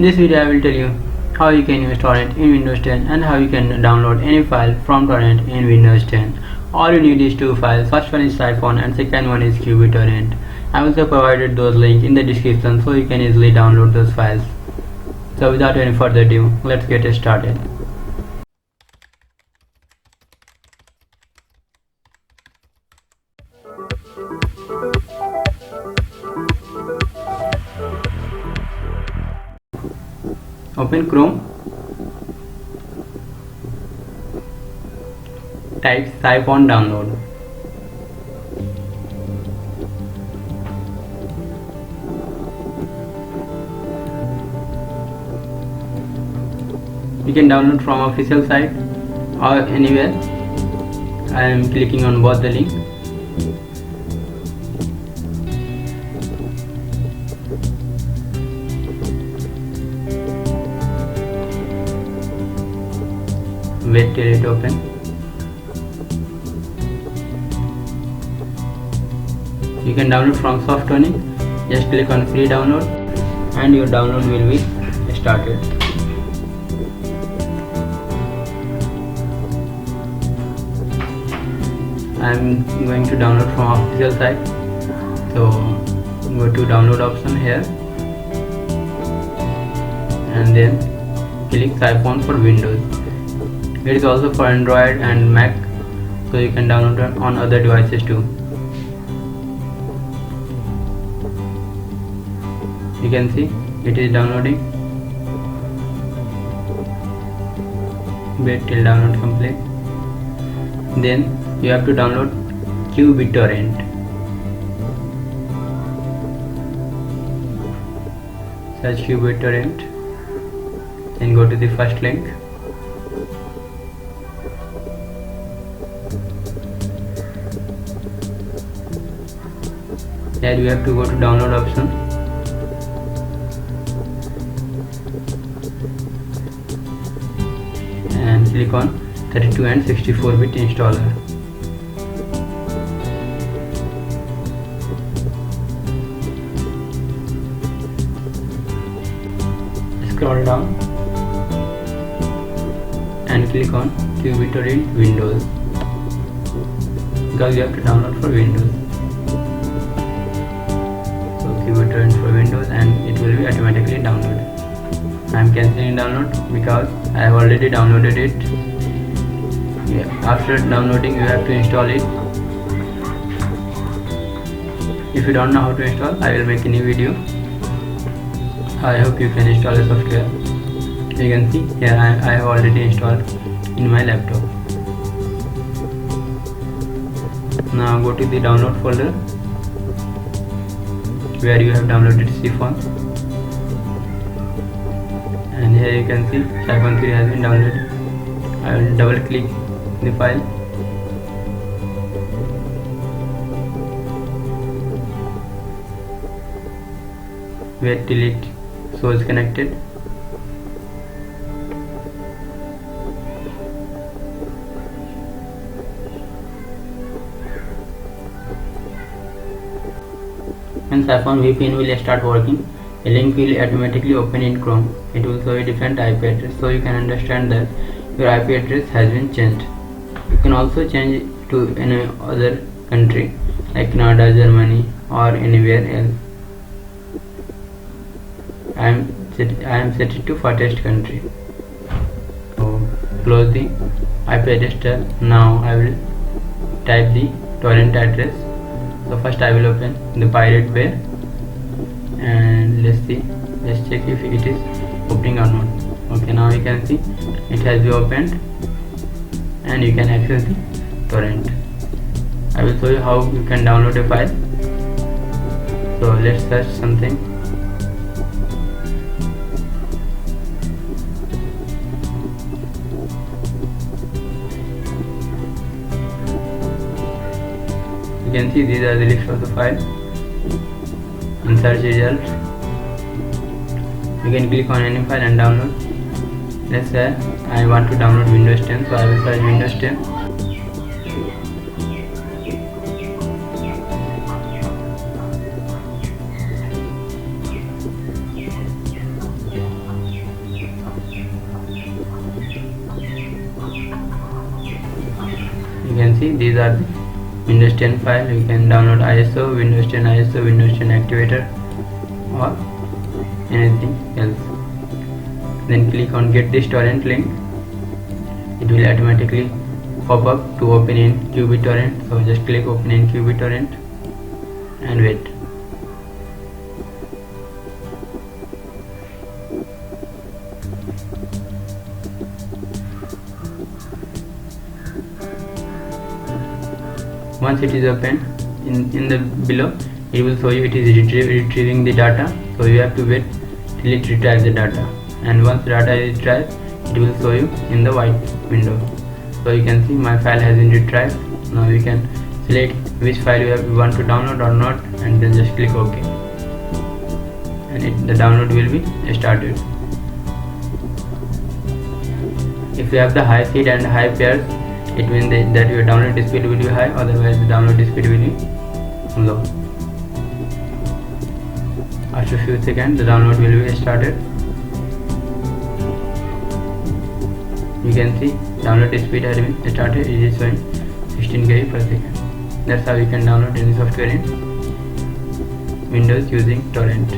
In this video I will tell you how you can use torrent in Windows 10 and how you can download any file from torrent in Windows 10. All you need is two files. First one is Siphon and second one is torrent. I also provided those links in the description so you can easily download those files. So without any further ado, let's get started. Open Chrome, type Siphon download. You can download from official site or anywhere. I am clicking on both the link. Wait till it opens. You can download from Softonic. Just click on free download and your download will be started. I am going to download from official site. So go to download option here and then click Siphon for Windows. It is also for Android and Mac, so you can download it on other devices too. You can see it is downloading. Wait till download complete. Then you have to download torrent. Search torrent. Then go to the first link. Here you have to go to download option and click on 32 and 64-bit installer. Scroll down and click on torrent Windows because you have to download for Windows. Torrent for Windows and it will be automatically downloaded. I am cancelling download because I have already downloaded it. After downloading you have to install it. If you don't know how to install, I will make a new video. I hope you can install the software. You can see here I have already installed in my laptop. Now go to the download folder where you have downloaded Siphon, and here you can see Siphon 3 has been downloaded. I will double click the file. Wait till it shows connected. When Siphon VPN will start working, a link will automatically open in Chrome. It will show a different IP address, so you can understand that your IP address has been changed. You can also change it to any other country like Canada, Germany or anywhere else. I am set it to farthest country. So close the IP address tab. Now I will type the torrent address. So first I will open the Pirate Bay and let's check if it is opening or not. Okay, now you can see it has been opened and you can access the torrent. I will show you how you can download a file. So let's search something. You can see these are the list of the file. In search result, you can click on any file and download. Let's say I want to download Windows 10, so I will search Windows 10. see these are the Windows 10 file. You can download ISO, Windows 10 ISO, Windows 10 Activator, or anything else. Then click on get this torrent link. It will automatically pop up to open in QBTorrent. So just click open in QBTorrent and wait. Once it is open, in the below it will show you it is retrieving the data. So you have to wait till it retrieves the data, and once data is retrieved, it will show you in the white window. So you can see my file has been retrieved. Now you can select which file you want to download or not, and then just click OK, and the download will be started. If you have the high seed and high pairs, it means that your download speed will be high, otherwise the download speed will be low. After a few seconds, the download will be started. You can see download speed has been started. It is showing 16 KB per second. That's how you can download any software in Windows using torrent.